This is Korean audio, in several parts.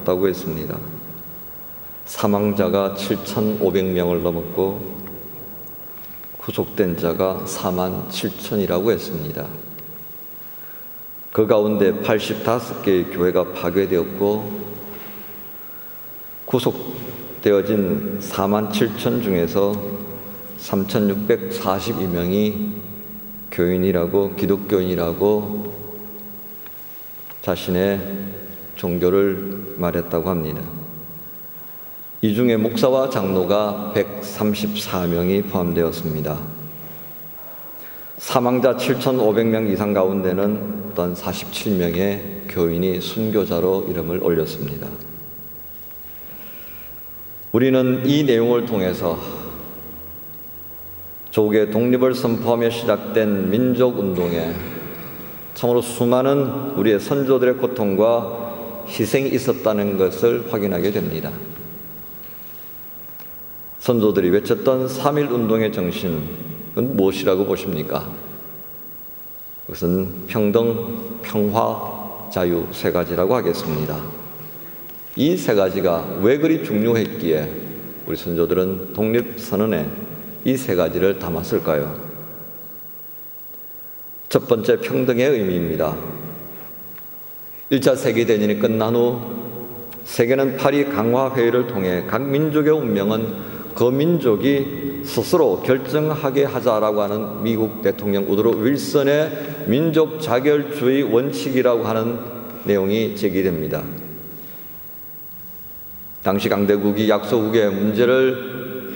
넘었다고 했습니다. 사망자가 7,500명을 넘었고 구속된 자가 47,000이라고 했습니다. 그 가운데 85개의 교회가 파괴되었고 구속되어진 47,000 중에서 3,642명이 교인이라고, 기독교인이라고 자신의 종교를 말했다고 합니다. 이 중에 목사와 장로가 134명이 포함되었습니다. 사망자 7,500명 이상 가운데는 어떤 47명의 교인이 순교자로 이름을 올렸습니다. 우리는 이 내용을 통해서 조국의 독립을 선포하며 시작된 민족운동에 참으로 수많은 우리의 선조들의 고통과 희생이 있었다는 것을 확인하게 됩니다. 선조들이 외쳤던 3.1운동의 정신은 무엇이라고 보십니까? 그것은 평등, 평화, 자유 세 가지라고 하겠습니다. 이 세 가지가 왜 그리 중요했기에 우리 선조들은 독립선언에 이 세 가지를 담았을까요? 첫 번째, 평등의 의미입니다. 1차 세계대전이 끝난 후 세계는 파리 강화회의를 통해 각 민족의 운명은 그 민족이 스스로 결정하게 하자라고 하는 미국 대통령 우드로 윌슨의 민족 자결주의 원칙이라고 하는 내용이 제기됩니다. 당시 강대국이 약소국의 문제를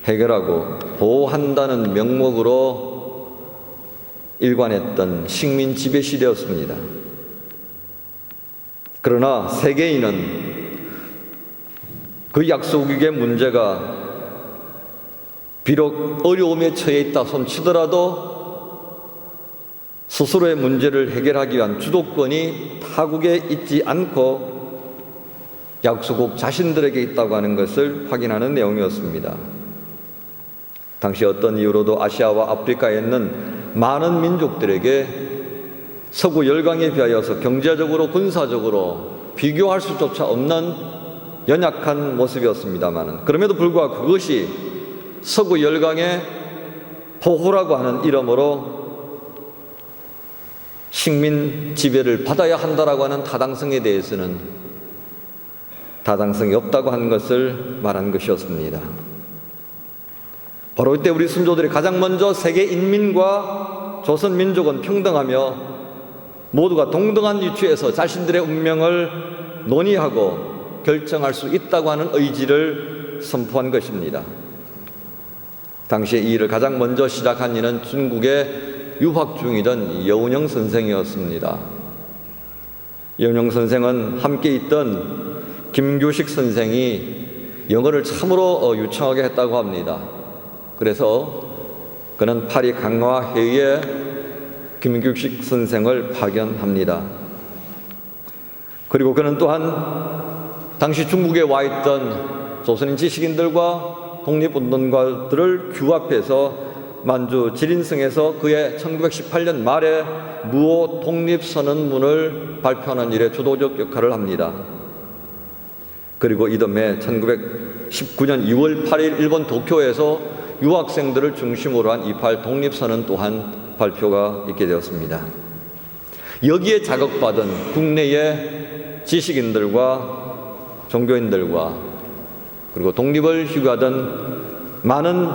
해결하고 보호한다는 명목으로 일관했던 식민 지배 시대였습니다. 그러나 세계인은 그 약소국의 문제가 비록 어려움에 처해 있다 손치더라도 스스로의 문제를 해결하기 위한 주도권이 타국에 있지 않고 약소국 자신들에게 있다고 하는 것을 확인하는 내용이었습니다. 당시 어떤 이유로도 아시아와 아프리카에 있는 많은 민족들에게 서구 열강에 비하여서 경제적으로 군사적으로 비교할 수조차 없는 연약한 모습이었습니다만, 그럼에도 불구하고 그것이 서구 열강의 보호라고 하는 이름으로 식민 지배를 받아야 한다라고 하는 타당성에 대해서는 타당성이 없다고 하는 것을 말한 것이었습니다. 바로 이때 우리 선조들이 가장 먼저 세계 인민과 조선 민족은 평등하며 모두가 동등한 위치에서 자신들의 운명을 논의하고 결정할 수 있다고 하는 의지를 선포한 것입니다. 당시에 이 일을 가장 먼저 시작한 이는 중국에 유학 중이던 여운형 선생이었습니다. 여운형 선생은 함께 있던 김규식 선생이 영어를 참으로 유창하게 했다고 합니다. 그래서 그는 파리 강화회의에 김규식 선생을 파견합니다. 그리고 그는 또한 당시 중국에 와 있던 조선인 지식인들과 독립운동가들을 규합해서 만주 지린성에서 그의 1918년 말에 무오 독립선언문을 발표하는 일에 주도적 역할을 합니다. 그리고 이듬해 1919년 2월 8일 일본 도쿄에서 유학생들을 중심으로 한 28 독립선언 또한 발표가 있게 되었습니다. 여기에 자극받은 국내의 지식인들과 종교인들과 그리고 독립을 희구하던 많은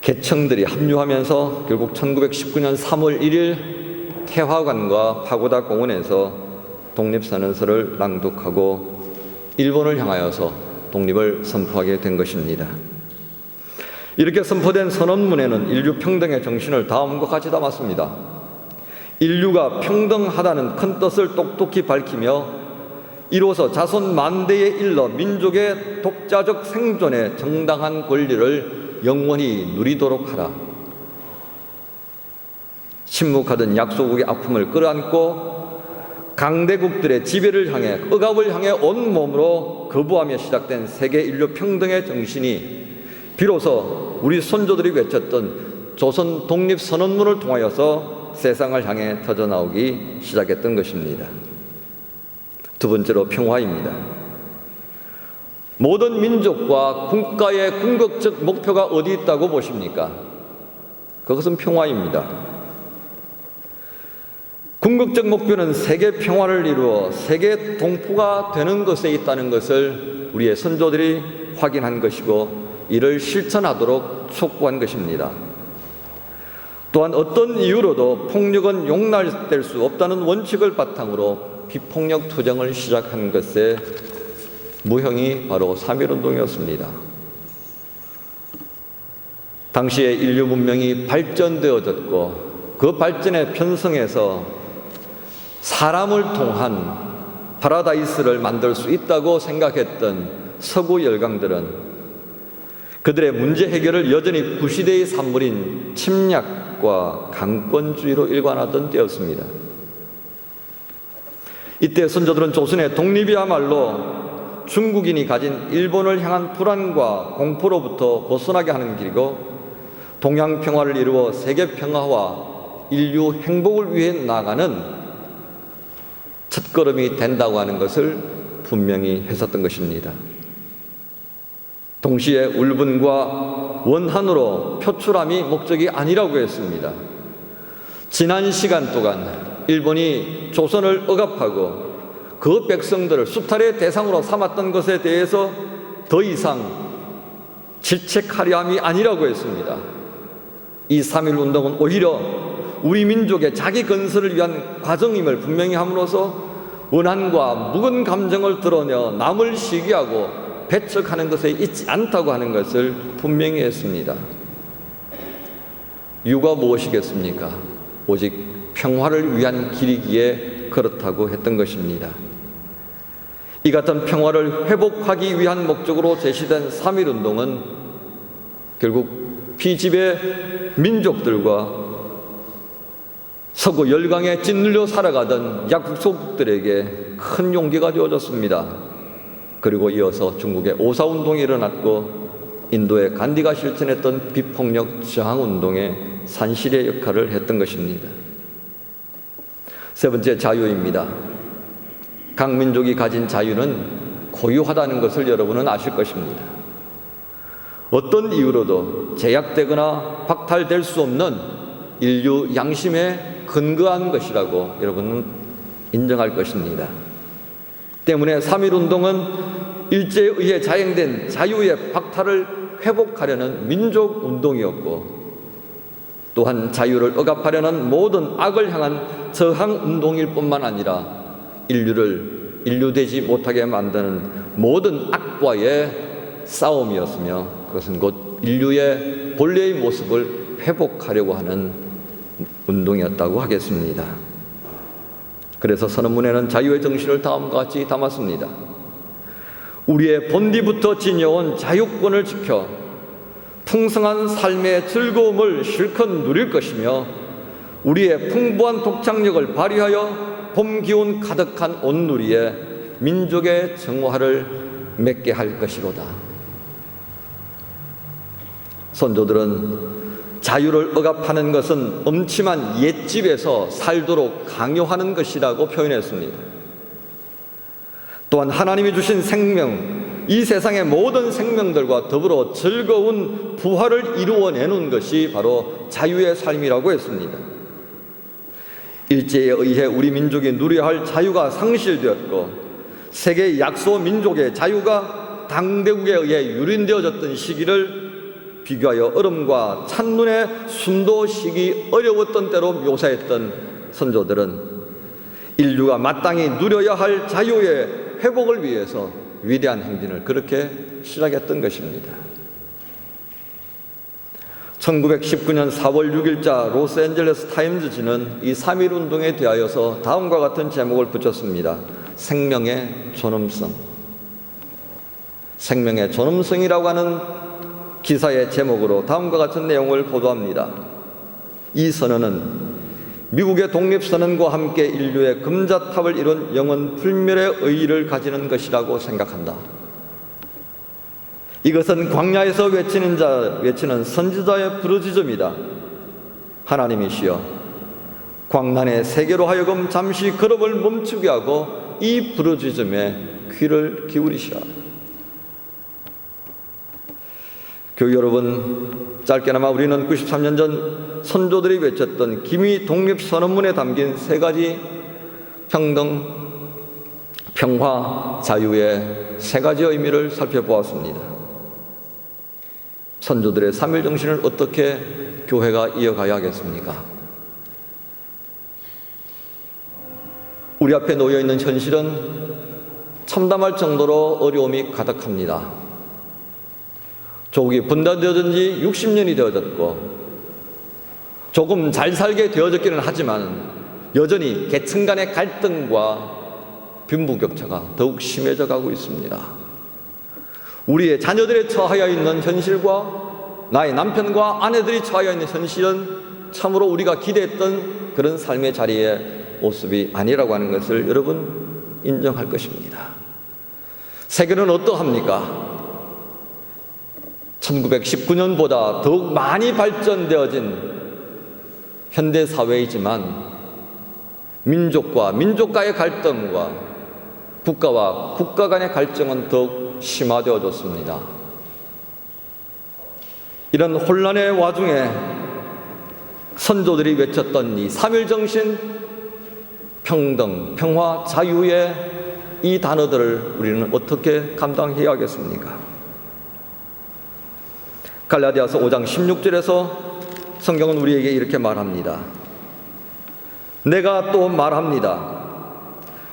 계층들이 합류하면서 결국 1919년 3월 1일 태화관과 파고다 공원에서 독립선언서를 낭독하고 일본을 향하여서 독립을 선포하게 된 것입니다. 이렇게 선포된 선언문에는 인류 평등의 정신을 다음과 같이 담았습니다. 인류가 평등하다는 큰 뜻을 똑똑히 밝히며 이로써 자손 만대에 일러 민족의 독자적 생존에 정당한 권리를 영원히 누리도록 하라. 침묵하던 약소국의 아픔을 끌어안고 강대국들의 지배를 향해, 억압을 향해 온몸으로 거부하며 시작된 세계 인류 평등의 정신이 비로소 우리 선조들이 외쳤던 조선 독립선언문을 통하여서 세상을 향해 터져나오기 시작했던 것입니다. 두 번째로 평화입니다. 모든 민족과 국가의 궁극적 목표가 어디 있다고 보십니까? 그것은 평화입니다. 궁극적 목표는 세계 평화를 이루어 세계 동포가 되는 것에 있다는 것을 우리의 선조들이 확인한 것이고 이를 실천하도록 촉구한 것입니다. 또한 어떤 이유로도 폭력은 용납될 수 없다는 원칙을 바탕으로 비폭력 투쟁을 시작한 것의 무형이 바로 3.1운동이었습니다. 당시에 인류 문명이 발전되어졌고 그 발전에 편성해서 사람을 통한 파라다이스를 만들 수 있다고 생각했던 서구 열강들은 그들의 문제 해결을 여전히 구시대의 산물인 침략과 강권주의로 일관하던 때였습니다. 이때 선조들은 조선의 독립이야말로 중국인이 가진 일본을 향한 불안과 공포로부터 벗어나게 하는 길이고 동양 평화를 이루어 세계 평화와 인류 행복을 위해 나아가는 첫걸음이 된다고 하는 것을 분명히 했었던 것입니다. 동시에 울분과 원한으로 표출함이 목적이 아니라고 했습니다. 지난 시간 동안 일본이 조선을 억압하고 그 백성들을 수탈의 대상으로 삼았던 것에 대해서 더 이상 질책하려 함이 아니라고 했습니다. 이 3.1운동은 오히려 우리 민족의 자기 건설을 위한 과정임을 분명히 함으로써 원한과 묵은 감정을 드러내 남을 시기하고 배척하는 것에 있지 않다고 하는 것을 분명히 했습니다. 이유가 무엇이겠습니까? 오직 평화를 위한 길이기에 그렇다고 했던 것입니다. 이 같은 평화를 회복하기 위한 목적으로 제시된 3.1운동은 결국 피지배 민족들과 서구 열강에 짓눌려 살아가던 약소국들에게 큰 용기가 되어졌습니다. 그리고 이어서 중국의 오사운동이 일어났고 인도의 간디가 실천했던 비폭력 저항운동의 산실의 역할을 했던 것입니다. 세 번째, 자유입니다. 각 민족이 가진 자유는 고유하다는 것을 여러분은 아실 것입니다. 어떤 이유로도 제약되거나 박탈될 수 없는 인류 양심에 근거한 것이라고 여러분은 인정할 것입니다. 때문에 3.1운동은 일제에 의해 자행된 자유의 박탈을 회복하려는 민족운동이었고 또한 자유를 억압하려는 모든 악을 향한 저항운동일 뿐만 아니라 인류를 인류되지 못하게 만드는 모든 악과의 싸움이었으며 그것은 곧 인류의 본래의 모습을 회복하려고 하는 운동이었다고 하겠습니다. 그래서 선언문에는 자유의 정신을 다음과 같이 담았습니다. 우리의 본디부터 지녀온 자유권을 지켜 풍성한 삶의 즐거움을 실컷 누릴 것이며 우리의 풍부한 독창력을 발휘하여 봄 기운 가득한 온누리에 민족의 정화를 맺게 할 것이로다. 선조들은 자유를 억압하는 것은 엄침한 옛집에서 살도록 강요하는 것이라고 표현했습니다. 또한 하나님이 주신 생명, 이 세상의 모든 생명들과 더불어 즐거운 부활을 이루어내는 것이 바로 자유의 삶이라고 했습니다. 일제에 의해 우리 민족이 누려야 할 자유가 상실되었고 세계 약소 민족의 자유가 당대국에 의해 유린되어졌던 시기를 비교하여 얼음과 찬눈에 숨도 쉬기 어려웠던 때로 묘사했던 선조들은 인류가 마땅히 누려야 할 자유의 회복을 위해서 위대한 행진을 그렇게 시작했던 것입니다. 1919년 4월 6일자 로스앤젤레스 타임즈지는 이 3.1운동에 대하여서 다음과 같은 제목을 붙였습니다. 생명의 존엄성. 생명의 존엄성이라고 하는 기사의 제목으로 다음과 같은 내용을 보도합니다. 이 선언은 미국의 독립선언과 함께 인류의 금자탑을 이룬 영원 불멸의 의의를 가지는 것이라고 생각한다. 이것은 광야에서 외치는 선지자의 부르짖음이다. 하나님이시여, 광란의 세계로 하여금 잠시 걸음을 멈추게 하고 이 부르짖음에 귀를 기울이시라. 교회 여러분, 짧게나마 우리는 93년 전 선조들이 외쳤던 기미 독립선언문에 담긴 세 가지 평등, 평화, 자유의 세 가지 의미를 살펴보았습니다. 선조들의 3.1 정신을 어떻게 교회가 이어가야 하겠습니까? 우리 앞에 놓여있는 현실은 참담할 정도로 어려움이 가득합니다. 조국이 분단되어진 지 60년이 되어졌고 조금 잘 살게 되어졌기는 하지만 여전히 계층 간의 갈등과 빈부격차가 더욱 심해져 가고 있습니다. 우리의 자녀들이 처하여 있는 현실과 나의 남편과 아내들이 처하여 있는 현실은 참으로 우리가 기대했던 그런 삶의 자리의 모습이 아니라고 하는 것을 여러분 인정할 것입니다. 세계는 어떠합니까? 1919년보다 더욱 많이 발전되어진 현대사회이지만 민족과 민족과의 갈등과 국가와 국가 간의 갈등은 더욱 심화되어졌습니다. 이런 혼란의 와중에 선조들이 외쳤던 이 3.1 정신, 평등, 평화, 자유의 이 단어들을 우리는 어떻게 감당해야 하겠습니까? 갈라디아서 5장 16절에서 성경은 우리에게 이렇게 말합니다. 내가 또 말합니다.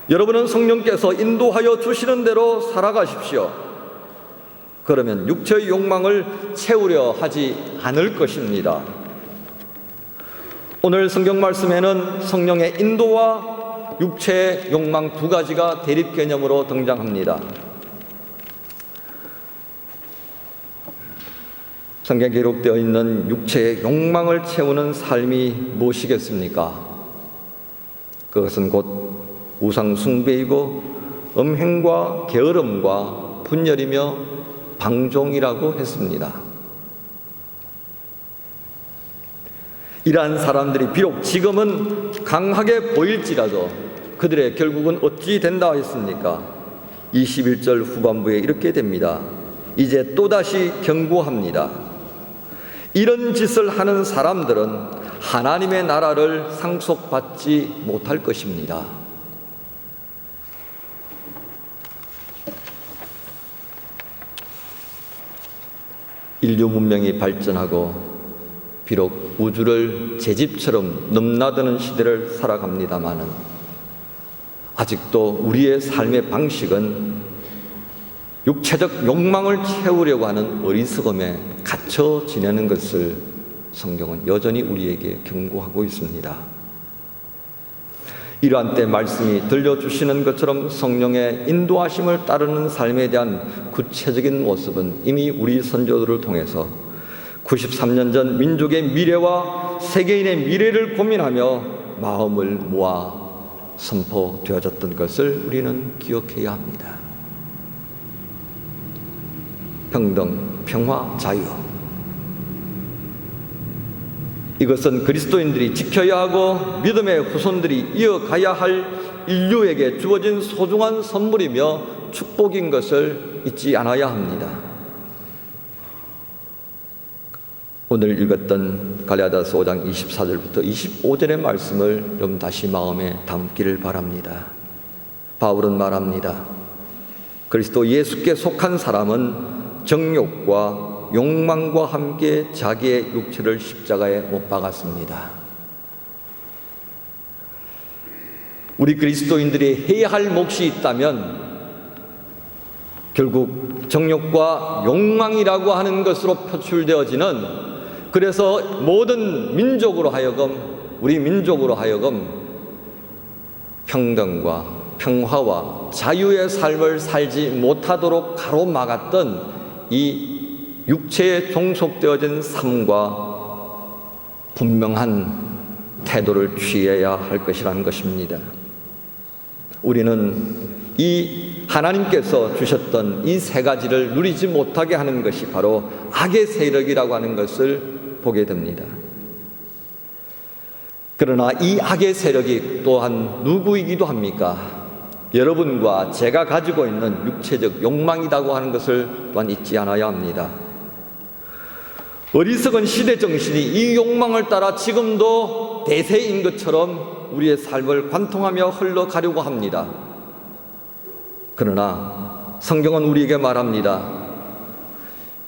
여러분은 성령께서 인도하여 주시는 대로 살아가십시오. 그러면 육체의 욕망을 채우려 하지 않을 것입니다. 오늘 성경 말씀에는 성령의 인도와 육체의 욕망 두 가지가 대립 개념으로 등장합니다. 성경에 기록되어 있는 육체의 욕망을 채우는 삶이 무엇이겠습니까? 그것은 곧 우상 숭배이고 음행과 게으름과 분열이며 방종이라고 했습니다. 이러한 사람들이 비록 지금은 강하게 보일지라도 그들의 결국은 어찌 된다 했습니까? 21절 후반부에 이렇게 됩니다. 이제 또다시 경고합니다. 이런 짓을 하는 사람들은 하나님의 나라를 상속받지 못할 것입니다. 인류 문명이 발전하고 비록 우주를 제 집처럼 넘나드는 시대를 살아갑니다마는 아직도 우리의 삶의 방식은 육체적 욕망을 채우려고 하는 어리석음에 갇혀 지내는 것을 성경은 여전히 우리에게 경고하고 있습니다. 이러한 때 말씀이 들려주시는 것처럼 성령의 인도하심을 따르는 삶에 대한 구체적인 모습은 이미 우리 선조들을 통해서 93년 전 민족의 미래와 세계인의 미래를 고민하며 마음을 모아 선포되어졌던 것을 우리는 기억해야 합니다. 평등, 평화, 자유. 이것은 그리스도인들이 지켜야 하고 믿음의 후손들이 이어가야 할 인류에게 주어진 소중한 선물이며 축복인 것을 잊지 않아야 합니다. 오늘 읽었던 갈라디아서 5장 24절부터 25절의 말씀을 좀 다시 마음에 담기를 바랍니다. 바울은 말합니다. 그리스도 예수께 속한 사람은 정욕과 욕망과 함께 자기의 육체를 십자가에 못 박았습니다. 우리 그리스도인들이 해야 할 몫이 있다면 결국 정욕과 욕망이라고 하는 것으로 표출되어지는, 그래서 모든 민족으로 하여금, 우리 민족으로 하여금 평등과 평화와 자유의 삶을 살지 못하도록 가로막았던 이 육체에 종속되어진 삶과 분명한 태도를 취해야 할 것이라는 것입니다. 우리는 이 하나님께서 주셨던 이 세 가지를 누리지 못하게 하는 것이 바로 악의 세력이라고 하는 것을 보게 됩니다. 그러나 이 악의 세력이 또한 누구이기도 합니까? 여러분과 제가 가지고 있는 육체적 욕망이라고 하는 것을 또한 잊지 않아야 합니다. 어리석은 시대 정신이 이 욕망을 따라 지금도 대세인 것처럼 우리의 삶을 관통하며 흘러가려고 합니다. 그러나 성경은 우리에게 말합니다.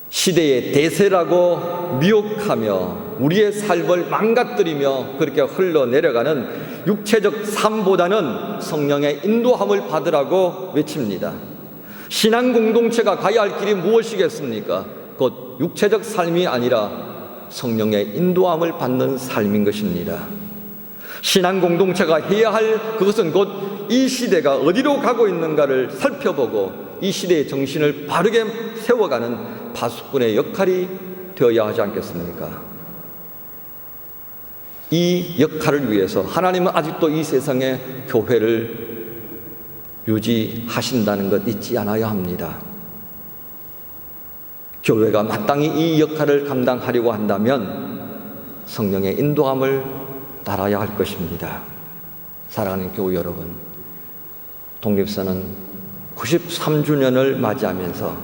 시대의 대세라고 미혹하며 우리의 삶을 망가뜨리며 그렇게 흘러내려가는 육체적 삶보다는 성령의 인도함을 받으라고 외칩니다. 신앙 공동체가 가야 할 길이 무엇이겠습니까? 곧 육체적 삶이 아니라 성령의 인도함을 받는 삶인 것입니다. 신앙 공동체가 해야 할 그것은 곧 이 시대가 어디로 가고 있는가를 살펴보고 이 시대의 정신을 바르게 세워가는 파수꾼의 역할이 되어야 하지 않겠습니까? 이 역할을 위해서 하나님은 아직도 이 세상에 교회를 유지하신다는 것 잊지 않아야 합니다. 교회가 마땅히 이 역할을 감당하려고 한다면 성령의 인도함을 따라야 할 것입니다. 사랑하는 교우 여러분, 독립선언 93주년을 맞이하면서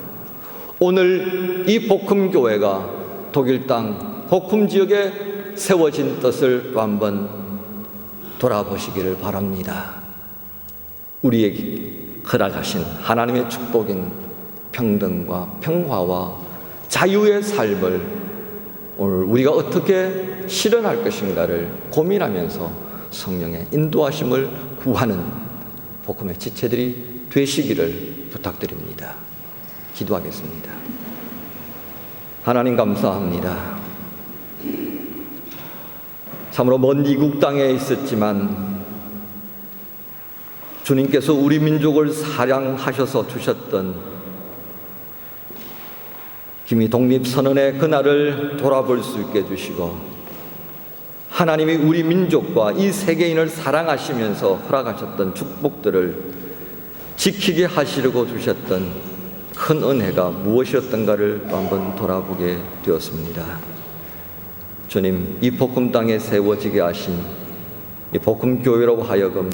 오늘 이 복음교회가 독일 땅 복음 지역에 세워진 뜻을 또 한번 돌아보시기를 바랍니다. 우리에게 허락하신 하나님의 축복인 평등과 평화와 자유의 삶을 오늘 우리가 어떻게 실현할 것인가를 고민하면서 성령의 인도하심을 구하는 복음의 지체들이 되시기를 부탁드립니다. 기도하겠습니다. 하나님 감사합니다. 참으로 먼 이국 땅에 있었지만 주님께서 우리 민족을 사랑하셔서 주셨던 기미 독립선언의 그날을 돌아볼 수 있게 해주시고 하나님이 우리 민족과 이 세계인을 사랑하시면서 허락하셨던 축복들을 지키게 하시려고 주셨던 큰 은혜가 무엇이었던가를 또 한번 돌아보게 되었습니다. 주님, 이 복음 땅에 세워지게 하신 이 복음교회로 하여금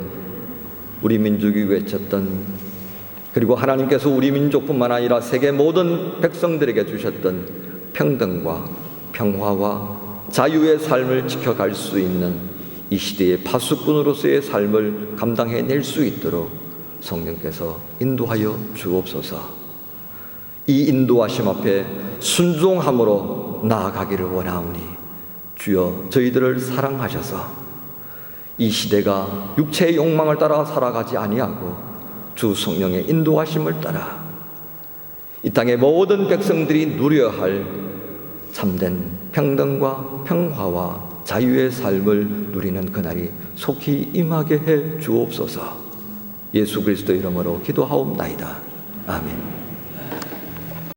우리 민족이 외쳤던, 그리고 하나님께서 우리 민족뿐만 아니라 세계 모든 백성들에게 주셨던 평등과 평화와 자유의 삶을 지켜갈 수 있는 이 시대의 파수꾼으로서의 삶을 감당해낼 수 있도록 성령께서 인도하여 주옵소서. 이 인도하심 앞에 순종함으로 나아가기를 원하오니 주여 저희들을 사랑하셔서 이 시대가 육체의 욕망을 따라 살아가지 아니하고 주 성령의 인도하심을 따라 이 땅의 모든 백성들이 누려야 할 참된 평등과 평화와 자유의 삶을 누리는 그날이 속히 임하게 해 주옵소서. 예수 그리스도 이름으로 기도하옵나이다. 아멘.